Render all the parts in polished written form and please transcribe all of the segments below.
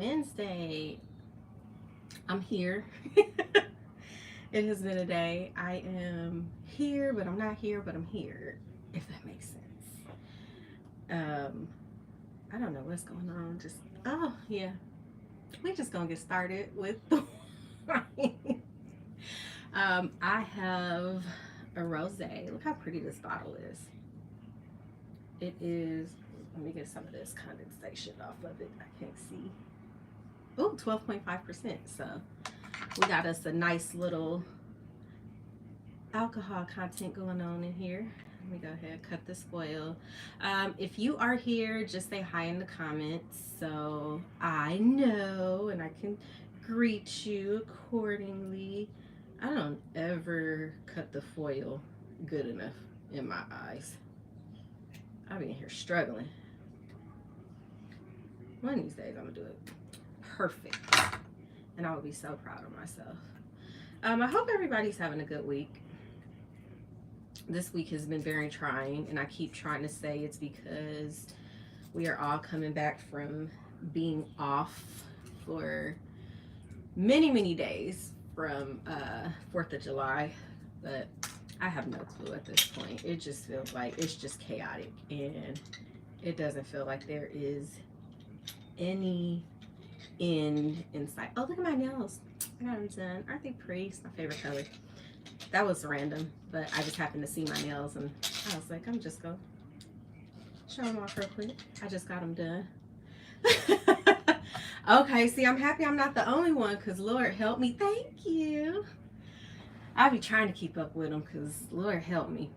Wednesday. I'm here. It has been a day. I am here, but I'm not here, but I'm here, if that makes sense. Um, I don't know what's going on. Oh, yeah. We're just going to get started with the wine. I have a rose. Look how pretty this bottle is. It is, let me get some of this condensation off of it. I can't see. Oh, 12.5%. So we got us a nice little alcohol content going on in here. Let me go ahead and cut this foil. If you are here, just say hi in the comments so I know and I can greet you accordingly. I don't ever cut the foil good enough in my eyes. I'll be in here struggling. One of these days I'm gonna do it perfect and I will be so proud of myself. I hope everybody's having a good week. This week has been very trying, and I keep trying to say it's because we are all coming back from being off for many, many days from 4th of July, but I have no clue at this point. It just feels like it's just chaotic, and it doesn't feel like there is any end in sight. Oh, look at my nails. I got them done. Aren't they pretty? It's my favorite color. That was random, but I just happened to see my nails and I was like, I'm just going to show them off real quick. I just got them done. Okay, see, I'm happy I'm not the only one because Lord help me. Thank you. I'll be trying to keep up with them because Lord help me.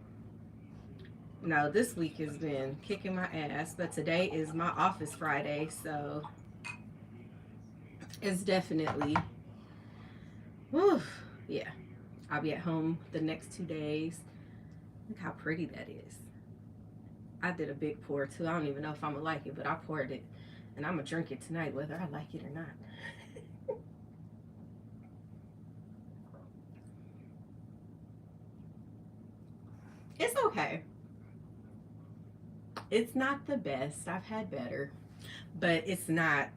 No, this week has been kicking my ass, but today is my office Friday, so it's definitely, whew, yeah. I'll be at home the next 2 days. Look how pretty that is. I did a big pour too. I don't even know if I'm gonna like it, but I poured it and I'm gonna drink it tonight whether I like it or not. It's okay. It's not the best. I've had better, but it's not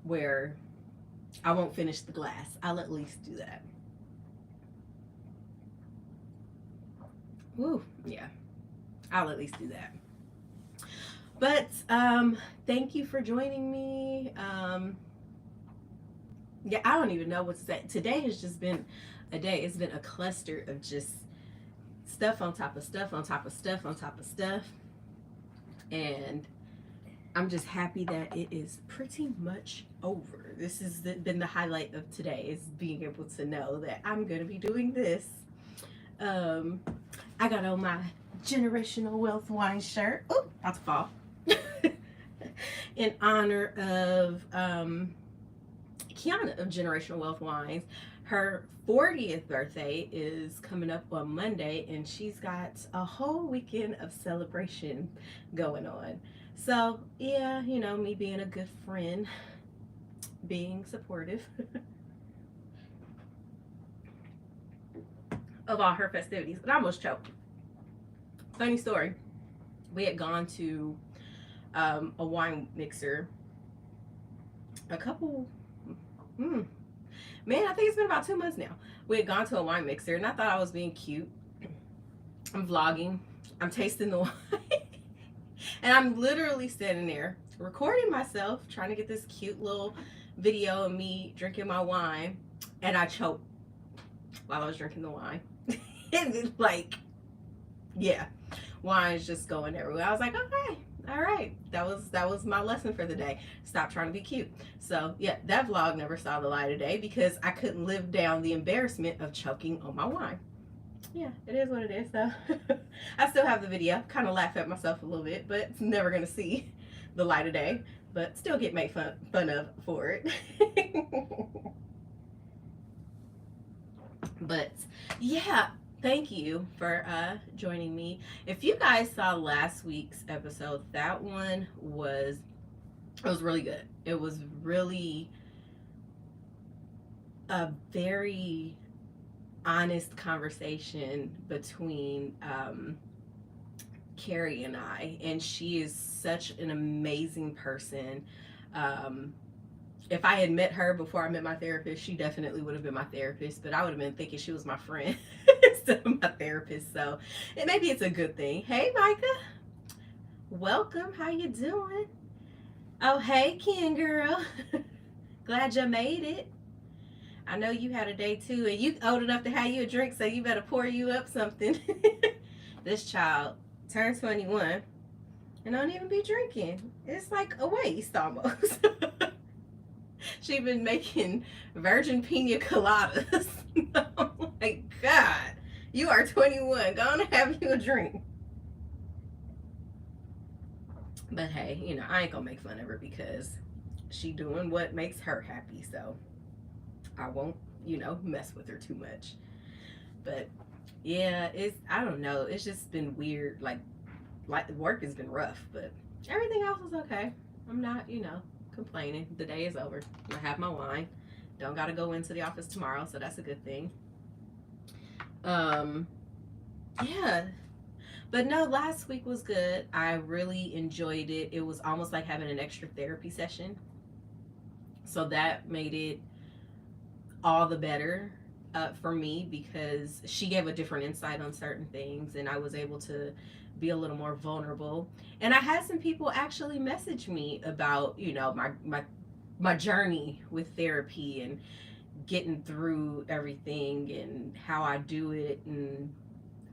where I won't finish the glass. I'll at least do that. Woo, yeah. I'll at least do that. But thank you for joining me. Yeah, I don't even know what to say. Today has just been a day. It's been a cluster of just stuff on top of stuff on top of stuff on top of stuff. And I'm just happy that it is pretty much over. This has been the highlight of today, is being able to know that I'm going to be doing this. I got on my generational wealth wine shirt. Oh, about to fall. In honor of Yana of Generational Wealth Wines. Her 40th birthday is coming up on Monday, and she's got a whole weekend of celebration going on. So, yeah, you know, me being a good friend, being supportive of all her festivities. But I almost choked. Funny story. We had gone to a wine mixer a couple, man, I think it's been about 2 months now. We had gone to a wine mixer and I thought I was being cute. I'm vlogging, I'm tasting the wine, and I'm literally standing there recording myself, trying to get this cute little video of me drinking my wine, and I choked while I was drinking the wine. And it's like, yeah, wine's just going everywhere. I was like, okay, all right, that was my lesson for the day. Stop trying to be cute. So yeah, that vlog never saw the light of day because I couldn't live down the embarrassment of choking on my wine. Yeah, it is what it is though. I still have the video. Kind of laugh at myself a little bit, but it's never gonna see the light of day. But still get made fun of for it. But yeah, thank you for joining me. If you guys saw last week's episode, that one was, it was really good. It was really a very honest conversation between Carrie and I, and she is such an amazing person. if I had met her before I met my therapist, she definitely would have been my therapist, but I would have been thinking she was my friend instead of my therapist. So maybe it's a good thing. Hey, Micah, welcome. How you doing? Oh, hey, Ken girl. Glad you made it. I know you had a day too, and you old enough to have you a drink, so you better pour you up something. This child turned 21 and don't even be drinking. It's like a waste almost. She been making virgin pina coladas. Oh my God. You are 21. Go on and have you a drink. But hey, I ain't gonna make fun of her because she doing what makes her happy. So I won't, mess with her too much. But yeah, I don't know. It's just been weird. Like the work has been rough, but everything else is okay. I'm not, complaining. The day is over. I have my wine. Don't got to go into the office tomorrow, so that's a good thing. Um, yeah. But no, last week was good. I really enjoyed it. It was almost like having an extra therapy session. So that made it all the better for me because she gave a different insight on certain things, and I was able to be a little more vulnerable. And I had some people actually message me about, my journey with therapy and getting through everything and how I do it, and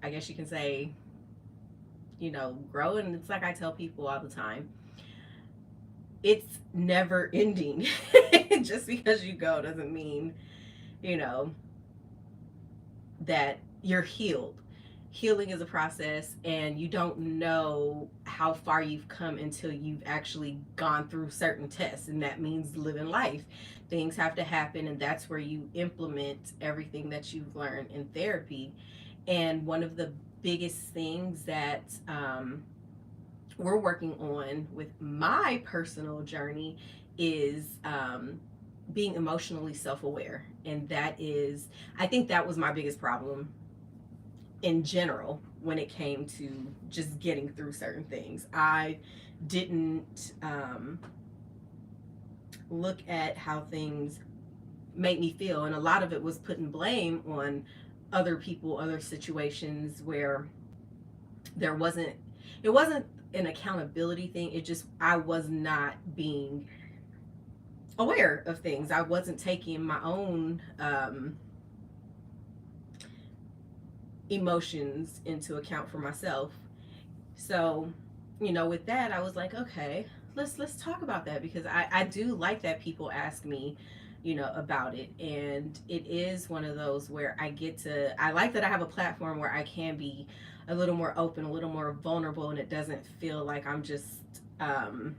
I guess you can say, grow. And it's like I tell people all the time, it's never ending. Just because you go doesn't mean, that you're healed. Healing is a process, and you don't know how far you've come until you've actually gone through certain tests, and that means living life. Things have to happen, and that's where you implement everything that you've learned in therapy. And one of the biggest things that we're working on with my personal journey is being emotionally self-aware. And that is, I think that was my biggest problem in general when it came to just getting through certain things. I didn't look at how things made me feel, and a lot of it was putting blame on other people, other situations where it wasn't an accountability thing. It just, I was not being aware of things. I wasn't taking my own emotions into account for myself. So, with that, I was like, okay, let's talk about that, because I do like that people ask me, about it. And it is one of those where I like that I have a platform where I can be a little more open, a little more vulnerable, and it doesn't feel like I'm just talking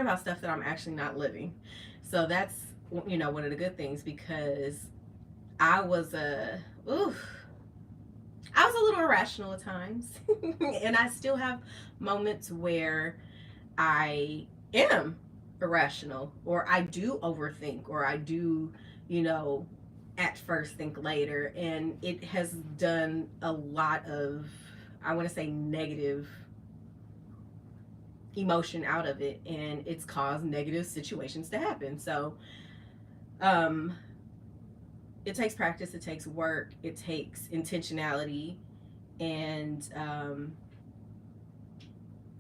about stuff that I'm actually not living. So that's, one of the good things, because I was a little irrational at times. And I still have moments where I am irrational, or I do overthink, or I do, at first think later. And it has done a lot of, I want to say, negative emotion out of it, and it's caused negative situations to happen. So it takes practice, it takes work, it takes intentionality, and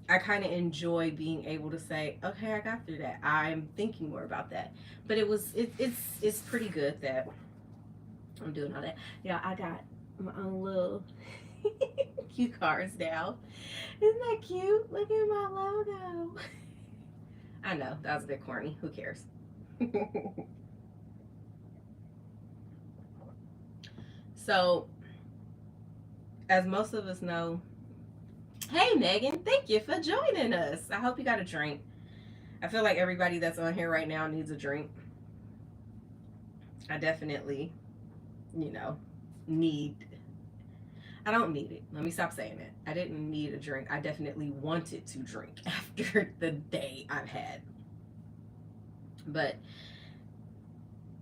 I kind of enjoy being able to say, okay, I got through that. I'm thinking more about that. But it's pretty good that I'm doing all that. Yeah, I got my own little cue cards now. Isn't that cute? Look at my logo. I know, that was a bit corny. Who cares? So, as most of us know, hey Megan, thank you for joining us. I hope you got a drink. I feel like everybody that's on here right now needs a drink. I definitely, need. I don't need it. Let me stop saying that. I didn't need a drink. I definitely wanted to drink after the day I've had. But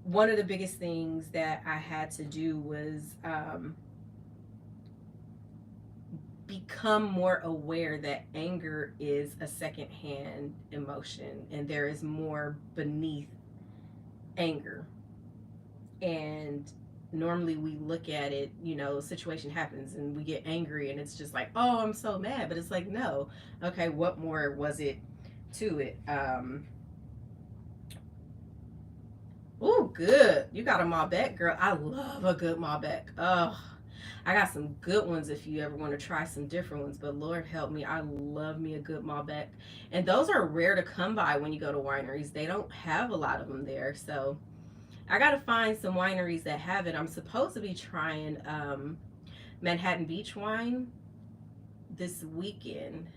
one of the biggest things that I had to do was become more aware that anger is a secondhand emotion and there is more beneath anger. And normally we look at it, situation happens and we get angry and it's just like, oh, I'm so mad. But it's like, no, okay, what more was it to it? Oh, good. You got a Malbec, girl. I love a good Malbec. Oh, I got some good ones if you ever want to try some different ones. But Lord help me, I love me a good Malbec. And those are rare to come by when you go to wineries. They don't have a lot of them there. So I got to find some wineries that have it. I'm supposed to be trying Manhattan Beach wine this weekend.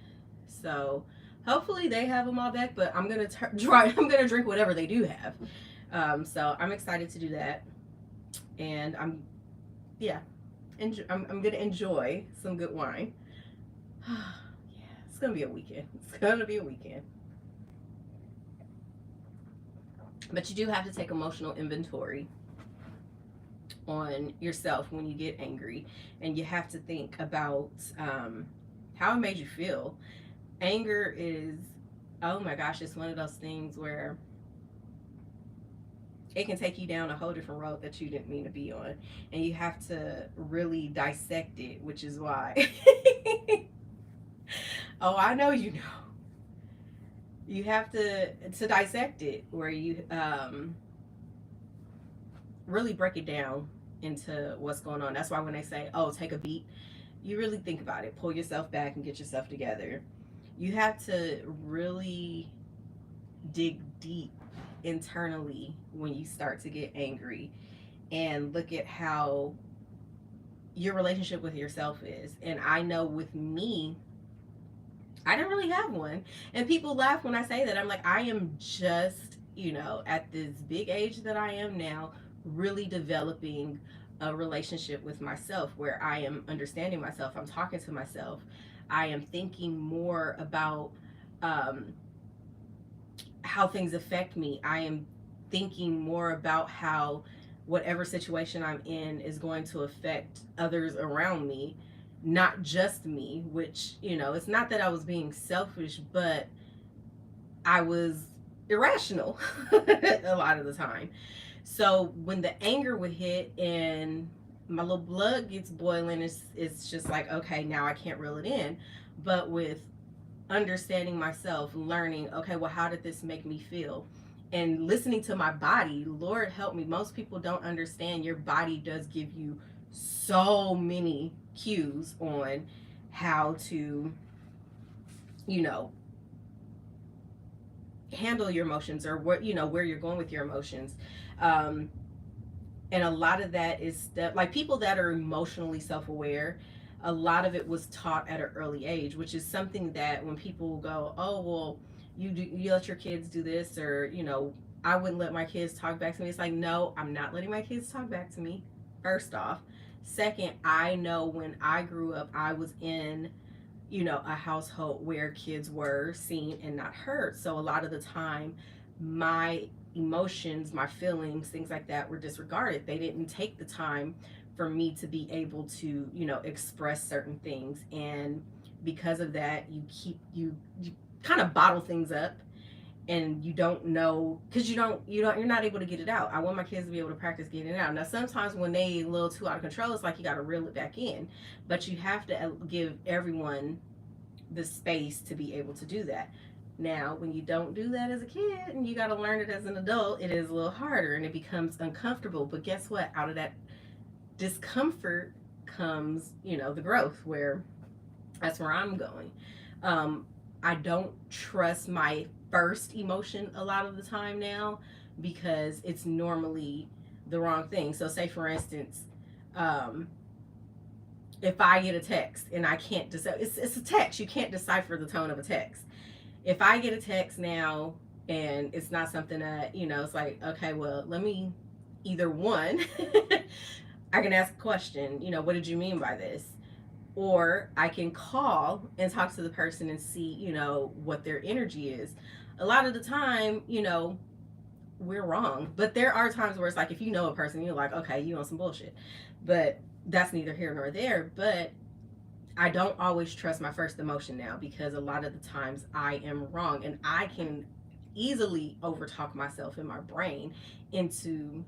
So hopefully they have a Malbec, but I'm going to try. I'm going to drink whatever they do have. So I'm excited to do that, and yeah, I'm gonna enjoy some good wine. Yeah, it's gonna be a weekend. It's gonna be a weekend. But you do have to take emotional inventory on yourself when you get angry, and you have to think about how it made you feel. Anger is, oh my gosh, it's one of those things where it can take you down a whole different road that you didn't mean to be on, and you have to really dissect it, which is why oh, I know, you have to dissect it, where you really break it down into what's going on. That's why when they say, oh, take a beat, you really think about it, pull yourself back and get yourself together. You have to really dig deep internally when you start to get angry, and look at how your relationship with yourself is. And I know with me, I didn't really have one. And people laugh when I say that. I'm like, I am just, at this big age that I am now, really developing a relationship with myself where I am understanding myself. I'm talking to myself. I am thinking more about how things affect me. I am thinking more about how whatever situation I'm in is going to affect others around me, not just me, which, it's not that I was being selfish, but I was irrational a lot of the time. So when the anger would hit and my little blood gets boiling, it's just like, okay, now I can't reel it in. But with understanding myself, learning, okay, well, how did this make me feel? And listening to my body, Lord help me. Most people don't understand your body does give you so many cues on how to, handle your emotions, or what, where you're going with your emotions. And a lot of that is that, like, people that are emotionally self-aware, a lot of it was taught at an early age, which is something that when people go, oh, well, you let your kids do this, or, I wouldn't let my kids talk back to me. It's like, no, I'm not letting my kids talk back to me, first off. Second, I know when I grew up, I was in, a household where kids were seen and not heard. So a lot of the time, my emotions, my feelings, things like that were disregarded. They didn't take the time for me to be able to, express certain things. And because of that, you kind of bottle things up, and you don't know, because you're not able to get it out. I want my kids to be able to practice getting it out. Now, sometimes when they a little too out of control, it's like you got to reel it back in, but you have to give everyone the space to be able to do that. Now, when you don't do that as a kid and you got to learn it as an adult, it is a little harder and it becomes uncomfortable. But guess what? Out of that discomfort comes, the growth, where that's where I'm going. I don't trust my first emotion a lot of the time now, because it's normally the wrong thing. So say, for instance, if I get a text and I can't decide, it's a text, you can't decipher the tone of a text. If I get a text now and it's not something that, it's like, okay, well, let me either one, I can ask a question, what did you mean by this? Or I can call and talk to the person and see, what their energy is. A lot of the time, we're wrong. But there are times where it's like, if you know a person, you're like, okay, you on some bullshit. But that's neither here nor there. But I don't always trust my first emotion now, because a lot of the times I am wrong, and I can easily overtalk myself in my brain into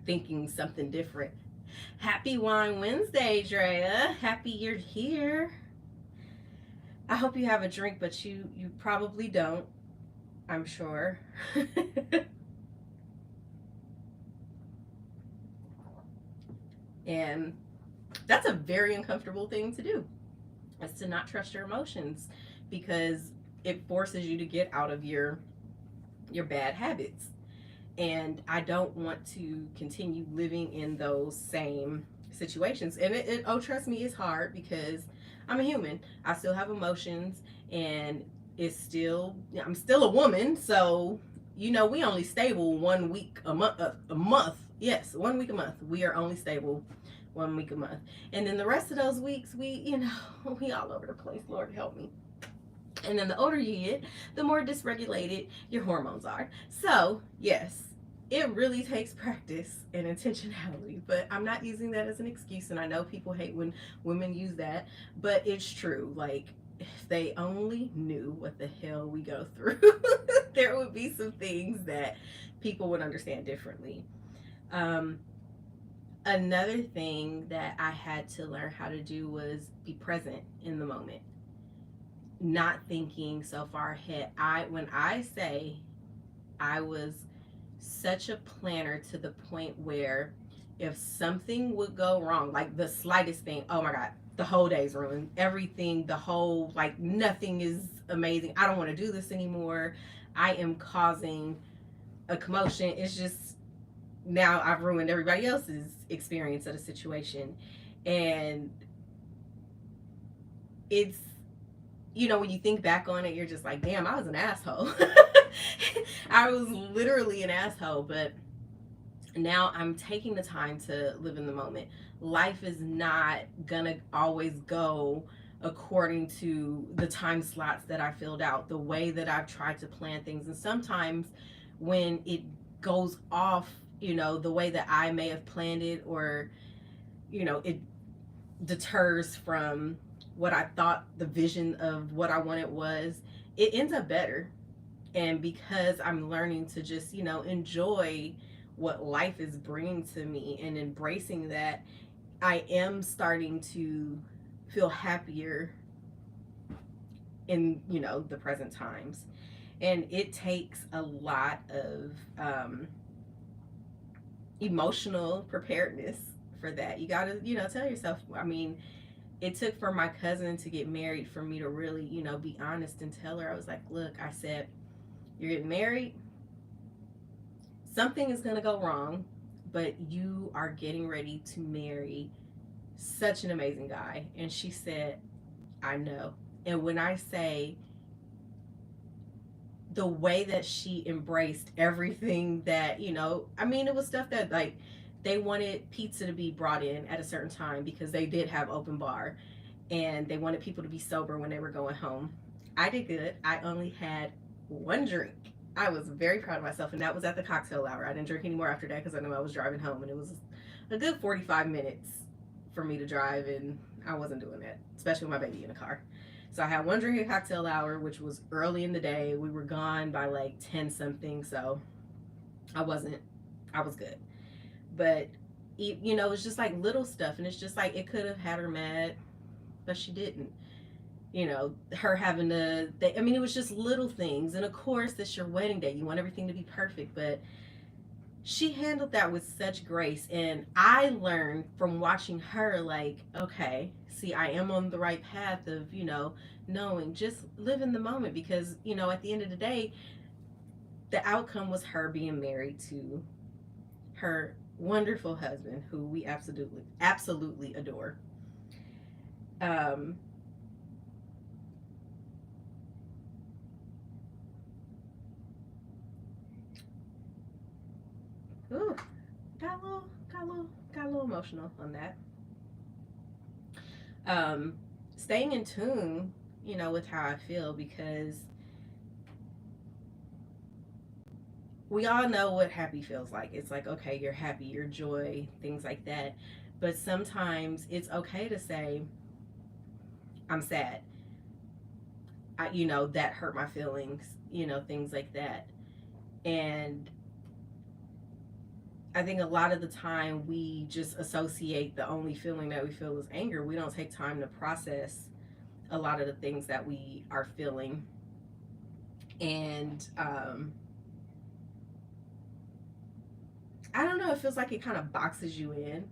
thinking something different. Happy Wine Wednesday, Drea. Happy you're here. I hope you have a drink, but you probably don't, I'm sure. And that's a very uncomfortable thing to do, is to not trust your emotions, because it forces you to get out of your bad habits. And I don't want to continue living in those same situations. And oh, trust me, it's hard, because I'm a human. I still have emotions, and I'm still a woman. So, we only stable 1 week a month, a month. Yes, 1 week a month. We are only stable 1 week a month. And then the rest of those weeks, we we all over the place. Lord help me. And then the older you get, the more dysregulated your hormones are. So, yes, it really takes practice and intentionality. But I'm not using that as an excuse. And I know people hate when women use that. But it's true. Like, if they only knew what the hell we go through, there would be some things that people would understand differently. Another thing that I had to learn how to do was be present in the moment, not thinking so far ahead. When I say I was such a planner, to the point where if something would go wrong, like the slightest thing, oh my God, the whole day's ruined. Everything, like nothing is amazing. I don't want to do this anymore. I am causing a commotion. It's just, now I've ruined everybody else's experience of the situation. And it's, when you think back on it, you're just like, damn, I was an asshole. I was literally an asshole. But now I'm taking the time to live in the moment. Life is not gonna always go according to the time slots that I filled out, the way that I've tried to plan things. And sometimes when it goes off, the way that I may have planned it, or, it deters from what I thought the vision of what I wanted was, it ends up better. And because I'm learning to just, enjoy what life is bringing to me and embracing that, I am starting to feel happier in, the present times. And it takes a lot of emotional preparedness for that. You gotta, tell yourself, it took for my cousin to get married for me to really, be honest and tell her. I was like, look, I said, you're getting married, something is going to go wrong, but you are getting ready to marry such an amazing guy. And she said, I know. And when I say the way that she embraced everything that, it was stuff that, like, they wanted pizza to be brought in at a certain time because they did have open bar, and they wanted people to be sober when they were going home. I did good. I only had one drink. I was very proud of myself, and that was at the cocktail hour. I didn't drink anymore after that because I knew I was driving home, and it was a good 45 minutes for me to drive, and I wasn't doing that, especially with my baby in the car. So I had one drink at cocktail hour, which was early in the day. We were gone by like 10 something, so I was good. But, it's just like little stuff, and it's just like, it could have had her mad, but she didn't. Her having to, it was just little things. And of course, it's your wedding day. You want everything to be perfect, but she handled that with such grace. And I learned from watching her, like, okay, see, I am on the right path of, knowing, just live in the moment. Because, at the end of the day, the outcome was her being married to her wonderful husband, who we absolutely adore. Ooh, got a little emotional on that. Staying in tune, with how I feel, because we all know what happy feels like. It's like, okay, you're happy, you're joy, things like that. But sometimes it's okay to say, I'm sad. That hurt my feelings, things like that. And I think a lot of the time we just associate the only feeling that we feel is anger. We don't take time to process a lot of the things that we are feeling. And I don't know, it feels like it kind of boxes you in.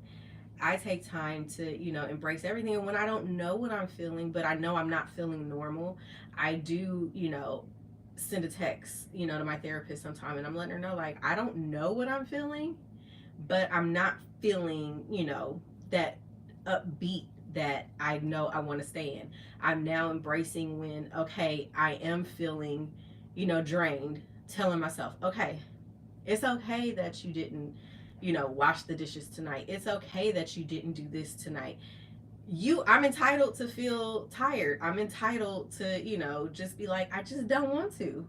I take time to, embrace everything. And when I don't know what I'm feeling, but I know I'm not feeling normal, I do, send a text, to my therapist sometime, and I'm letting her know, like, I don't know what I'm feeling, but I'm not feeling, that upbeat that I know I want to stay in. I'm now embracing when, okay, I am feeling, drained, telling myself, okay, it's okay that you didn't, wash the dishes tonight. It's okay that you didn't do this tonight. I'm entitled to feel tired. I'm entitled to, just be like, I just don't want to.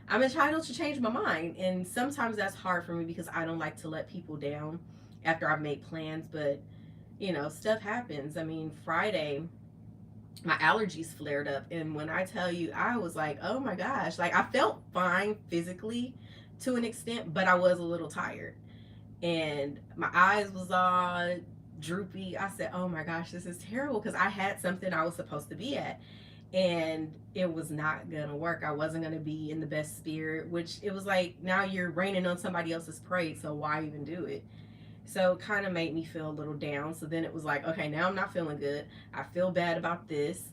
I'm entitled to change my mind. And sometimes that's hard for me because I don't like to let people down after I've made plans, but stuff happens. I mean, Friday, my allergies flared up. And when I tell you, I was like, oh my gosh, like I felt fine physically to an extent, but I was a little tired. And my eyes was all droopy. I said, oh my gosh, this is terrible because I had something I was supposed to be at. And it was not gonna work. I wasn't gonna be in the best spirit, which it was like now you're raining on somebody else's parade, so why even do it? So it kind of made me feel a little down. So then it was like, okay, now I'm not feeling good. I feel bad about this.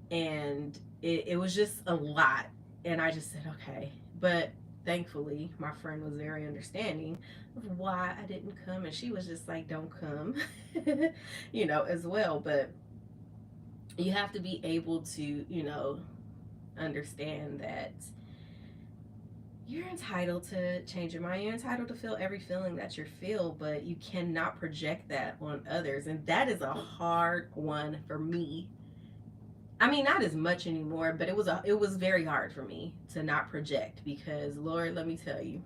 And it was just a lot. And I just said, okay. But thankfully, my friend was very understanding of why I didn't come. And she was just like, don't come, as well. But you have to be able to, understand that you're entitled to change your mind. You're entitled to feel every feeling that you feel, but you cannot project that on others. And that is a hard one for me. I mean, not as much anymore, but it was very hard for me to not project because Lord, let me tell you,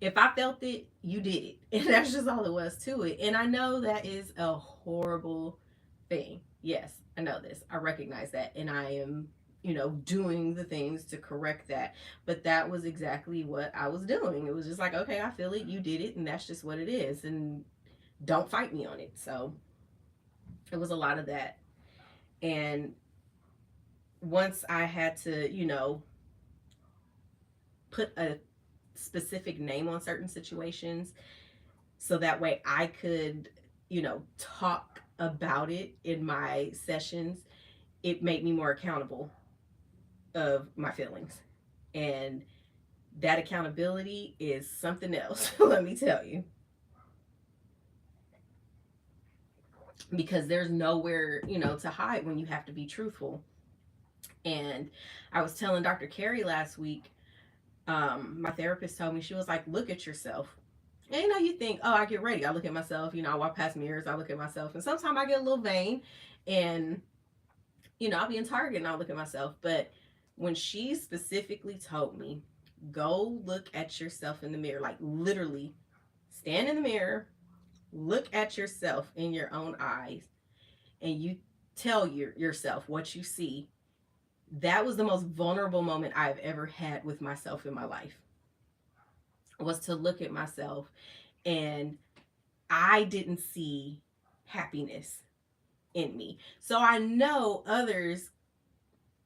if I felt it, you did it. And that's just all it was to it. And I know that is a horrible thing. Yes, I know this. I recognize that. And I am, doing the things to correct that. But that was exactly what I was doing. It was just like, okay, I feel it. You did it. And that's just what it is. And don't fight me on it. So it was a lot of that. And once I had to, put a specific name on certain situations so that way I could, talk about it in my sessions, it made me more accountable of my feelings. And that accountability is something else, let me tell you. Because there's nowhere, to hide when you have to be truthful. And I was telling Dr. Carey last week, my therapist told me, she was like, look at yourself. And you think, oh, I get ready. I look at myself, I walk past mirrors, I look at myself. And sometimes I get a little vain and, I'll be in Target and I'll look at myself. But when she specifically told me, go look at yourself in the mirror, like literally stand in the mirror, look at yourself in your own eyes, and you tell yourself what you see. That was the most vulnerable moment I've ever had with myself in my life, was to look at myself and I didn't see happiness in me. So I know others,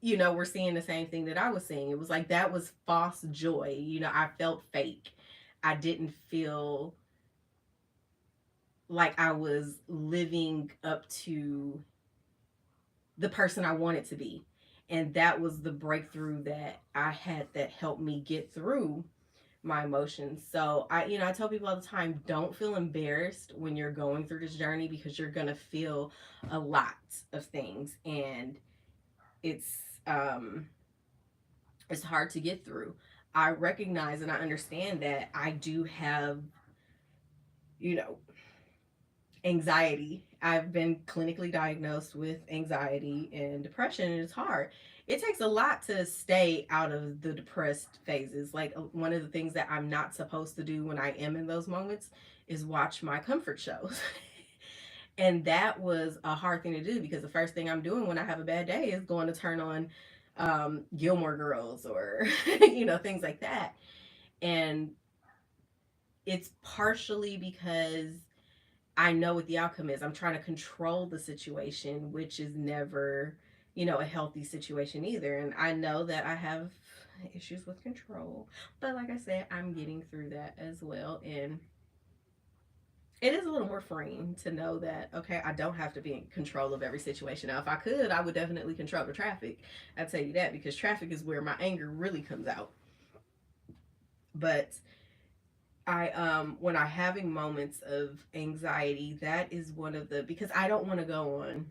were seeing the same thing that I was seeing. It was like that was false joy. I felt fake. I didn't feel like I was living up to the person I wanted to be. And that was the breakthrough that I had that helped me get through my emotions. So I tell people all the time, don't feel embarrassed when you're going through this journey because you're gonna feel a lot of things, and it's it's hard to get through. I recognize and I understand that I do have, you know, anxiety. I've been clinically diagnosed with anxiety and depression, and it's hard. It takes a lot to stay out of the depressed phases. Like one of the things that I'm not supposed to do when I am in those moments is watch my comfort shows. And that was a hard thing to do because the first thing I'm doing when I have a bad day is going to turn on Gilmore Girls or, things like that. And it's partially because I know what the outcome is. I'm trying to control the situation, which is never, a healthy situation either. And I know that I have issues with control. But like I said, I'm getting through that as well. And it is a little more freeing to know that, okay, I don't have to be in control of every situation. Now, if I could, I would definitely control the traffic. I'll tell you that, because traffic is where my anger really comes out. But when I'm having moments of anxiety, that is one of the, because I don't want to go on,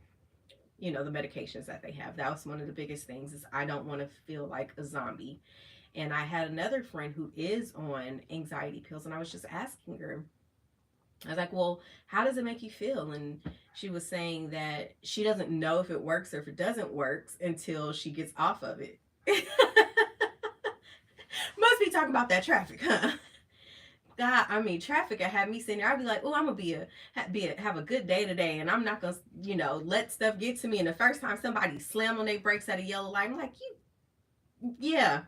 the medications that they have. That was one of the biggest things, is I don't want to feel like a zombie. And I had another friend who is on anxiety pills, and I was just asking her, I was like, well, how does it make you feel? And she was saying that she doesn't know if it works or if it doesn't work until she gets off of it. Must be talking about that traffic, huh? God, I mean, traffic had me sitting there. I'd be like, oh, I'm gonna have a good day today, and I'm not gonna, let stuff get to me. And the first time somebody slammed on their brakes at a yellow light, I'm like, yeah.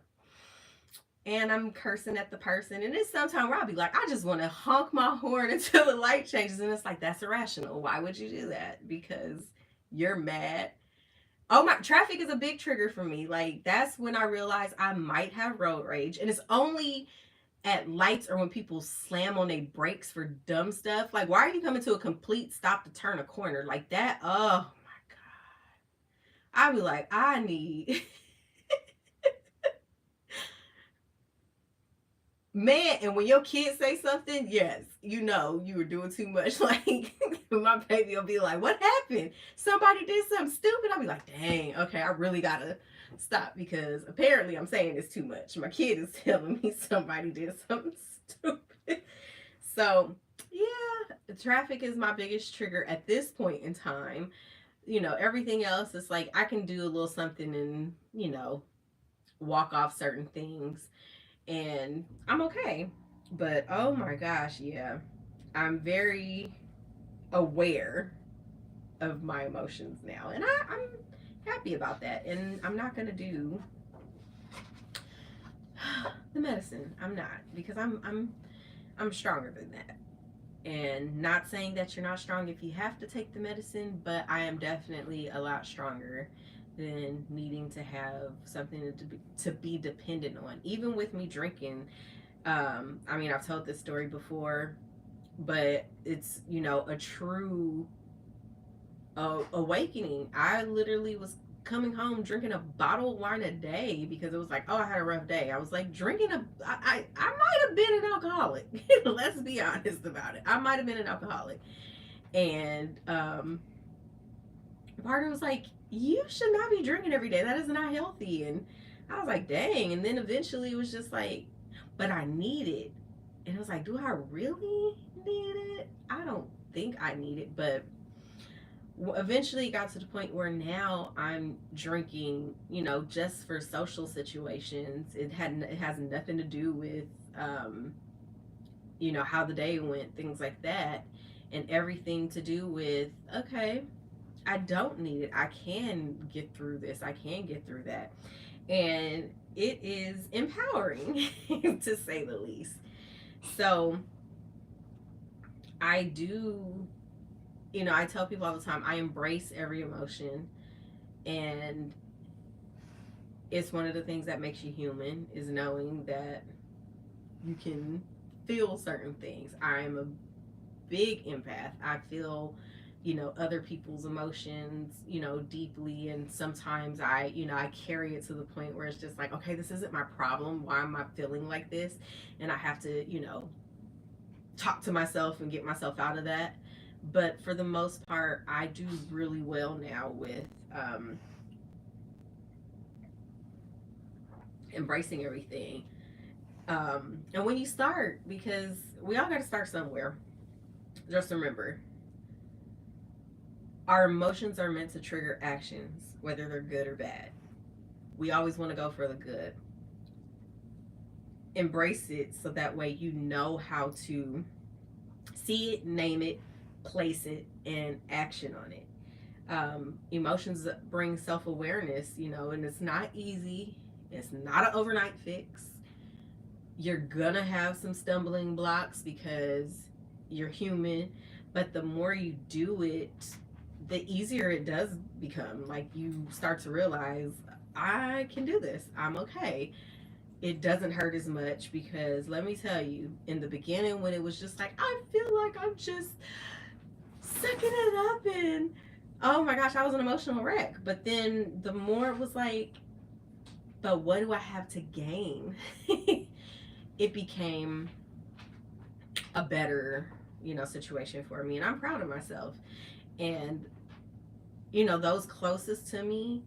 And I'm cursing at the person. And it's sometimes where I'll be like, I just want to honk my horn until the light changes. And it's like, that's irrational. Why would you do that? Because you're mad. Oh my, traffic is a big trigger for me. Like, that's when I realize I might have road rage. And it's only at lights or when people slam on their brakes for dumb stuff. Like, why are you coming to a complete stop to turn a corner? Like that, oh my God. I'd be like, I need man, and when your kids say something, yes, you were doing too much. Like, my baby will be like, what happened? Somebody did something stupid. I'll be like, dang, okay, I really gotta stop, because apparently I'm saying it's too much. My kid is telling me somebody did something stupid. So, yeah, traffic is my biggest trigger at this point in time. Everything else is like I can do a little something and, walk off certain things and I'm okay. But oh my gosh, yeah. I'm very aware of my emotions now. And I'm happy about that. And I'm not gonna do the medicine. I'm not, because I'm stronger than that. And not saying that you're not strong if you have to take the medicine, but I am definitely a lot stronger than needing to have something to be dependent on. Even with me drinking, I mean, I've told this story before, but it's, a true awakening. I literally was coming home drinking a bottle of wine a day because it was like, oh, I had a rough day. I was like drinking I might have been an alcoholic. Let's be honest about it. I might have been an alcoholic. And my partner was like, you should not be drinking every day. That is not healthy. And I was like, dang. And then eventually it was just like, but I need it. And it was like, do I really need it? I don't think I need it. But eventually it got to the point where now I'm drinking, just for social situations. It has nothing to do with, how the day went, things like that. And everything to do with, okay, I don't need it. I can get through this. I can get through that. And it is empowering to say the least. So I do, I tell people all the time, I embrace every emotion. And it's one of the things that makes you human, is knowing that you can feel certain things. I am a big empath. I feel, other people's emotions, deeply. And sometimes I carry it to the point where it's just like, okay, this isn't my problem. Why am I feeling like this? And I have to, talk to myself and get myself out of that. But for the most part, I do really well now with embracing everything. And when you start, because we all got to start somewhere, just remember, our emotions are meant to trigger actions, whether they're good or bad. We always want to go for the good. Embrace it so that way you know how to see it, name it, place it and action on it. Emotions bring self-awareness, you know, and it's not easy. It's not an overnight fix. You're gonna have some stumbling blocks because you're human, but the more you do it, the easier it does become. Like, you start to realize, I can do this. I'm okay. It doesn't hurt as much because let me tell you, in the beginning when it was just like, I feel like I'm just sucking it up, and oh my gosh, I was an emotional wreck. But then the more it was like, but what do I have to gain? It became a better, you know, situation for me, and I'm proud of myself. And you know, those closest to me,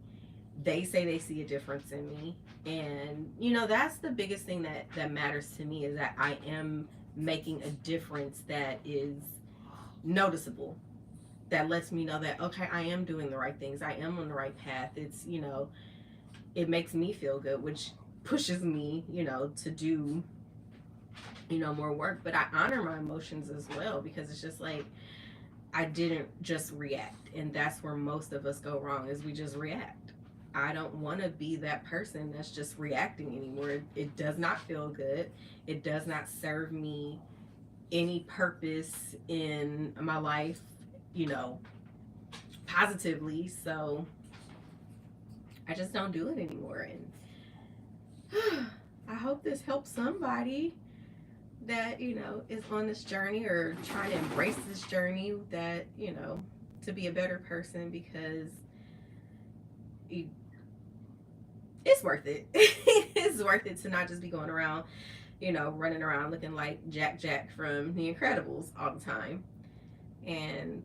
they say they see a difference in me. And you know, that's the biggest thing that matters to me, is that I am making a difference that is noticeable, that lets me know that, okay, I am doing the right things, I am on the right path. It's, you know, it makes me feel good, which pushes me, you know, to do, you know, more work. But I honor my emotions as well, because it's just like, I didn't just react. And that's where most of us go wrong, is we just react. I don't want to be that person that's just reacting anymore. It does not feel good. It does not serve me any purpose in my life, you know, positively. So I just don't do it anymore. And I hope this helps somebody that, you know, is on this journey or trying to embrace this journey, that, you know, to be a better person, because it's worth it. It's worth it to not just be going around, you know, running around looking like Jack from The Incredibles all the time. And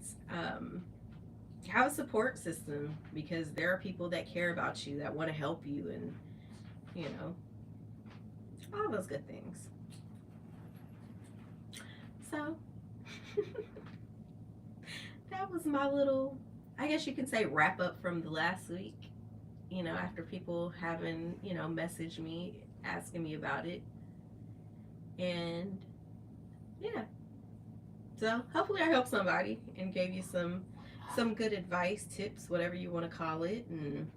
have a support system, because there are people that care about you, that want to help you, and, you know, all those good things. So that was my little, I guess you can say, wrap up from the last week. You know, after people having, you know, messaged me asking me about it. And yeah, so hopefully I helped somebody and gave you some good advice, tips, whatever you want to call it. And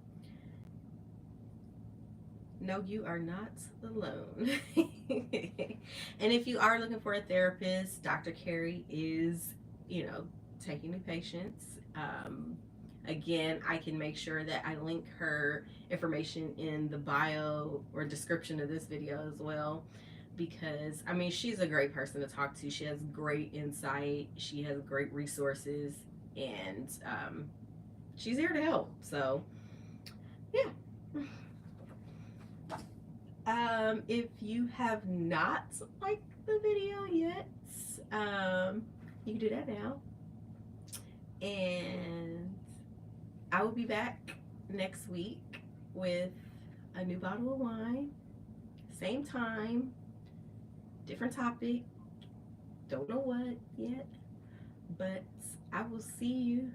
no, you are not alone. And if you are looking for a therapist, Dr. Carrie is, you know, taking new patients. Again, I can make sure that I link her information in the bio or description of this video as well, because I mean, she's a great person to talk to. She has great insight, she has great resources, and she's here to help. So yeah. If you have not liked the video yet, you can do that now. And I will be back next week with a new bottle of wine, same time, different topic, don't know what yet, but I will see you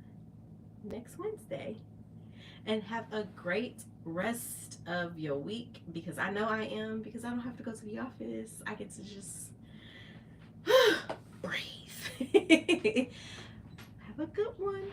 next Wednesday. And have a great rest of your week, because I know I am, because I don't have to go to the office. I get to just breathe. Have a good one.